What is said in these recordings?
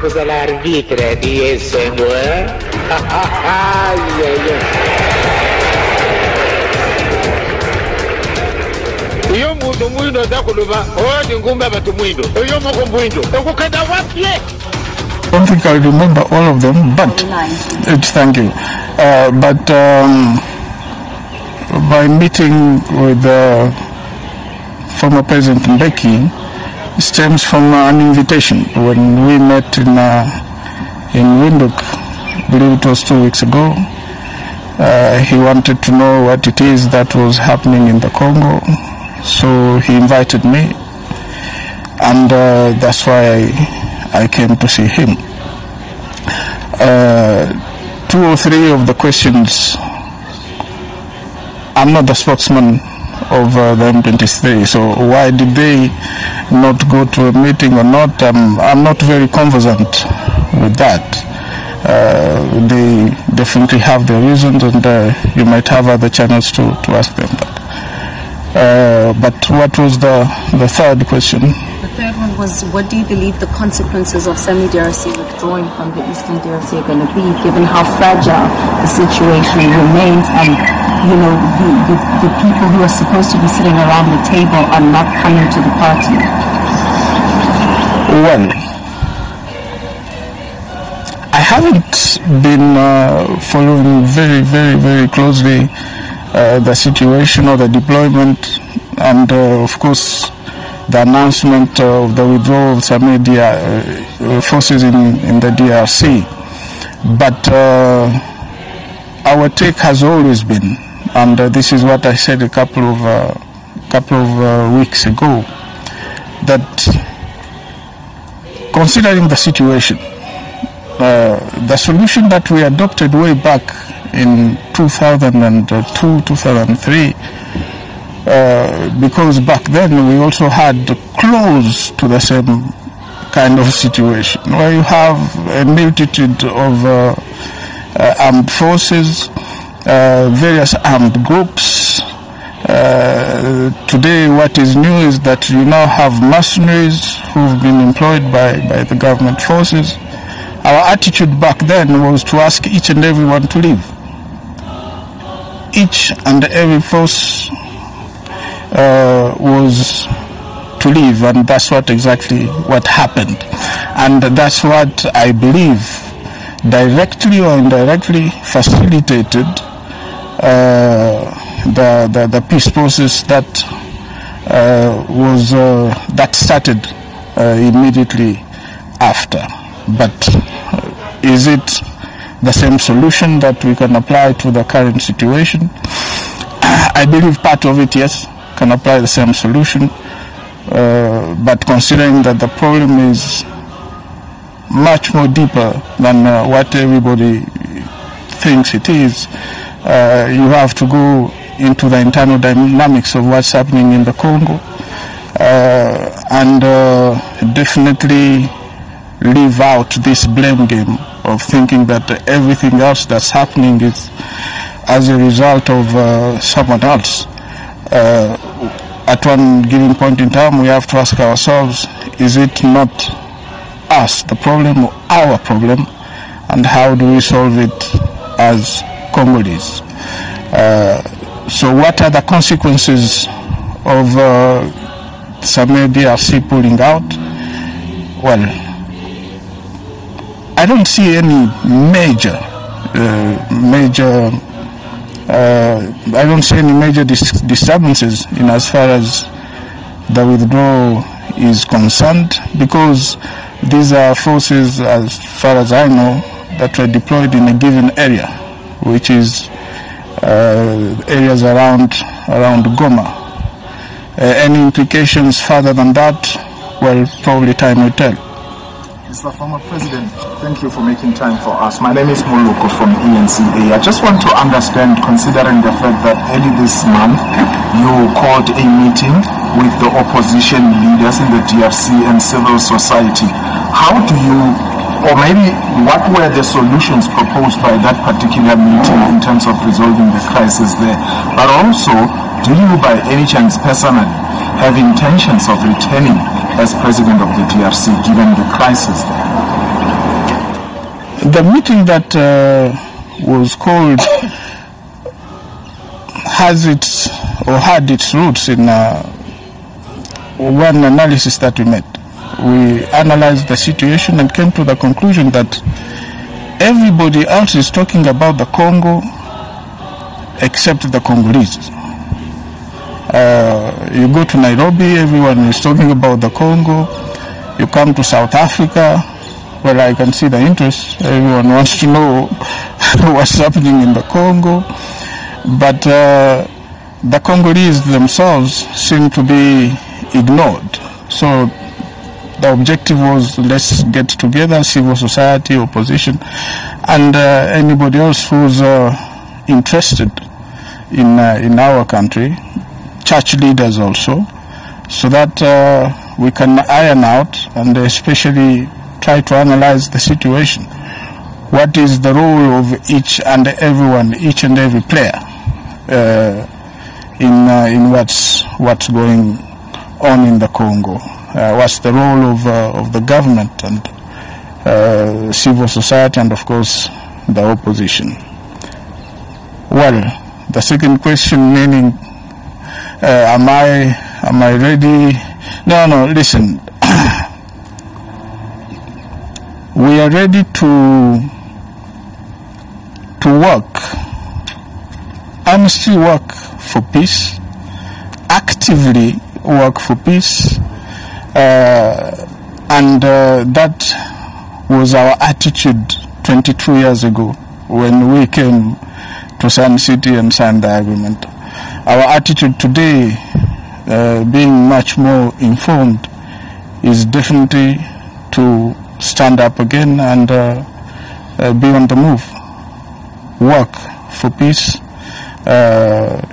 cosa l'arbitre di essendo, Io mudo muito da kuluba, o ngumba batu muito. Io moko muito. Ukukada wapi? I don't think I remember all of them, but thank you. But by meeting with former President Mbeki, it stems from an invitation when we met in Windhoek, I believe it was 2 weeks ago. He wanted to know what it is that was happening in the Congo, so he invited me, and that's why I came to see him. 2 or 3 of the questions, I'm not the spokesman of the M23, so why did they not go to a meeting or not? I'm not very conversant with that. They definitely have their reasons, and you might have other channels to ask them that. But what was the third question? The third one was, what do you believe the consequences of semi-DRC withdrawing from the Eastern DRC are going to be, given how fragile the situation remains, and the people who are supposed to be sitting around the table are not coming to the party? Well, I haven't been following very, very, very closely the situation or the deployment, and of course the announcement of the withdrawal of some forces in the DRC. But our take has always been, and this is what I said a couple of weeks ago, that considering the situation, the solution that we adopted way back in 2002, 2003, because back then we also had close to the same kind of situation, where you have a multitude of armed forces, various armed groups. Today what is new is that you now have mercenaries who've been employed by the government forces. Our attitude back then was to ask each and everyone to leave. Each and every force was to leave, and that's exactly what happened. And that's what I believe directly or indirectly facilitated the peace process that that started immediately after. But is it the same solution that we can apply to the current situation? I believe part of it, yes, can apply the same solution. But considering that the problem is much more deeper than what everybody thinks it is, you have to go into the internal dynamics of what's happening in the Congo, and definitely leave out this blame game of thinking that everything else that's happening is as a result of someone else. At one given point in time, we have to ask ourselves, is it not us, the problem, or our problem, and how do we solve it as Congolese? So what are the consequences of some DRC pulling out? Well, I don't see any major disturbances in as far as the withdrawal is concerned, because these are forces, as far as I know, that were deployed in a given area, which is areas around Goma. Any implications further than that, well, probably time will tell. Mr. Former President, thank you for making time for us. My name is Moloko from ENCA. I just want to understand, considering the fact that early this month you called a meeting with the opposition leaders in the DRC and civil society. How do you, or maybe what were the solutions proposed by that particular meeting in terms of resolving the crisis there? But also, do you by any chance personally have intentions of returning as president of the DRC given the crisis there? The meeting that was called had its roots in one analysis that we made. We analyzed the situation and came to the conclusion that everybody else is talking about the Congo except the Congolese. You go to Nairobi, everyone is talking about the Congo. You come to South Africa, where I can see the interest. Everyone wants to know what's happening in the Congo. But the Congolese themselves seem to be ignored. So the objective was, let's get together, civil society, opposition, and anybody else who's interested in our country, church leaders also, so that we can iron out and especially try to analyze the situation. What is the role of each and every player in what's going on in the Congo? What's the role of the government and civil society and of course the opposition? Well, the second question, meaning am I ready? No, listen. We are ready to work, honestly work for peace, actively work for peace, and that was our attitude 22 years ago when we came to Sun City and signed the agreement. Our attitude today, being much more informed, is definitely to stand up again and be on the move, work for peace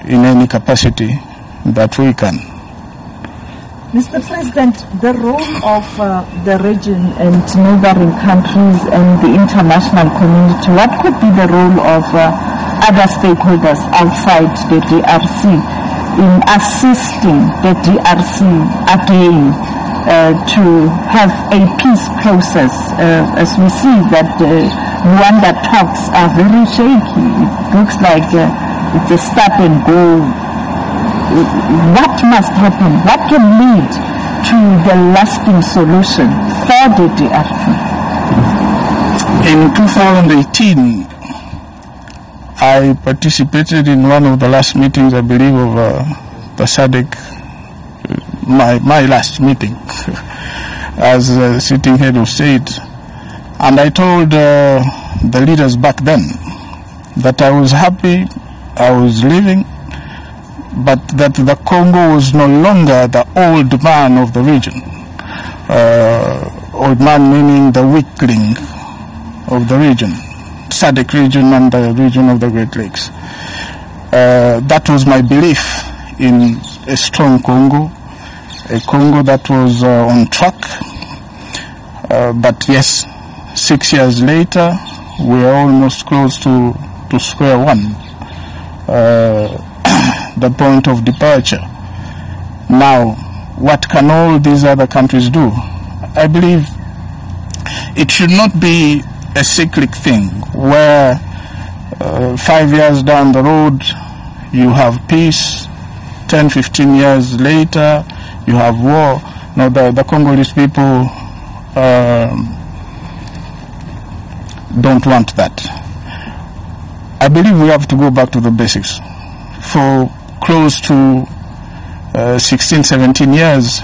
in any capacity that we can. Mr. President, the role of the region and neighboring countries and the international community, what could be the role of other stakeholders outside the DRC in assisting the DRC again to have a peace process, as we see that Rwanda talks are very shaky. It looks like it's a stop and go. What must happen? What can lead to the lasting solution for the DRC? In 2018, I participated in one of the last meetings, I believe, of the SADC, my last meeting as sitting head of state. And I told the leaders back then that I was happy, I was leaving, but that the Congo was no longer the old man of the region. Old man meaning the weakling of the region, SADC region and the region of the Great Lakes. That was my belief in a strong Congo, a Congo that was on track. But yes, 6 years later, we are almost close to square one. The point of departure. Now, what can all these other countries do? I believe it should not be a cyclic thing where 5 years down the road you have peace, 10, 15 years later you have war. Now the Congolese people don't want that. I believe we have to go back to the basics. For close to 16, 17 years,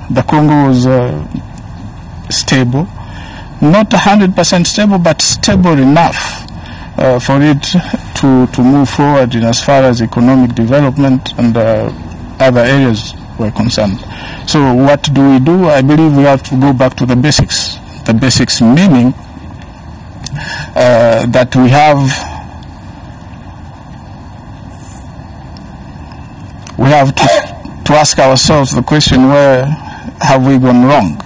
the Congo was stable. Not 100% stable, but stable enough for it to move forward in as far as economic development and other areas were concerned. So what do we do? I believe we have to go back to the basics. The basics meaning that we have to ask ourselves the question, where have we gone wrong?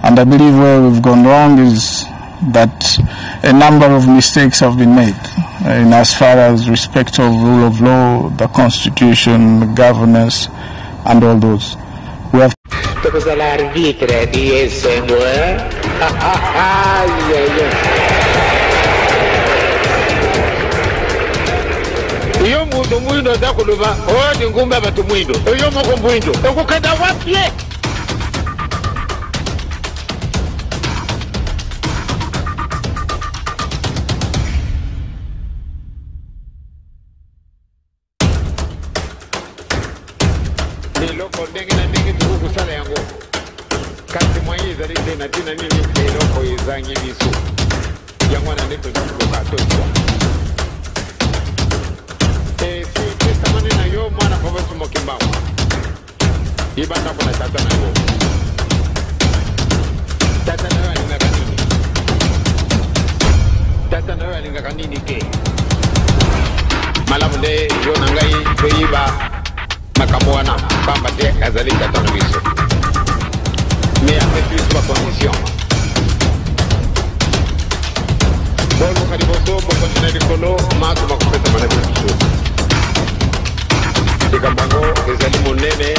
And I believe where we've gone wrong is that a number of mistakes have been made in as far as respect of rule of law, the constitution, governance, and all those. We have Iyo mundo mwindo zakuluba odi ngumba batu mwindo iyo moko mwindo ukukenda wapi iloko ndenge na ndenge tukukusala yango kasi mwanyi izalide na tina nini iloko izanyi bisu yango na neto zikuka toswa Testamani na yo mwana kwa sumo kimbawa ibanda kuna tata na yo tata na yo alinga kanini tata na yo alinga kanini ke malamunde yo nangai kuiba makamuana pamba te azali tata na biso mais avec plus ma condition bolu kariboso boko tena likolo maatu makupeta mana biso Ikabango ezali monene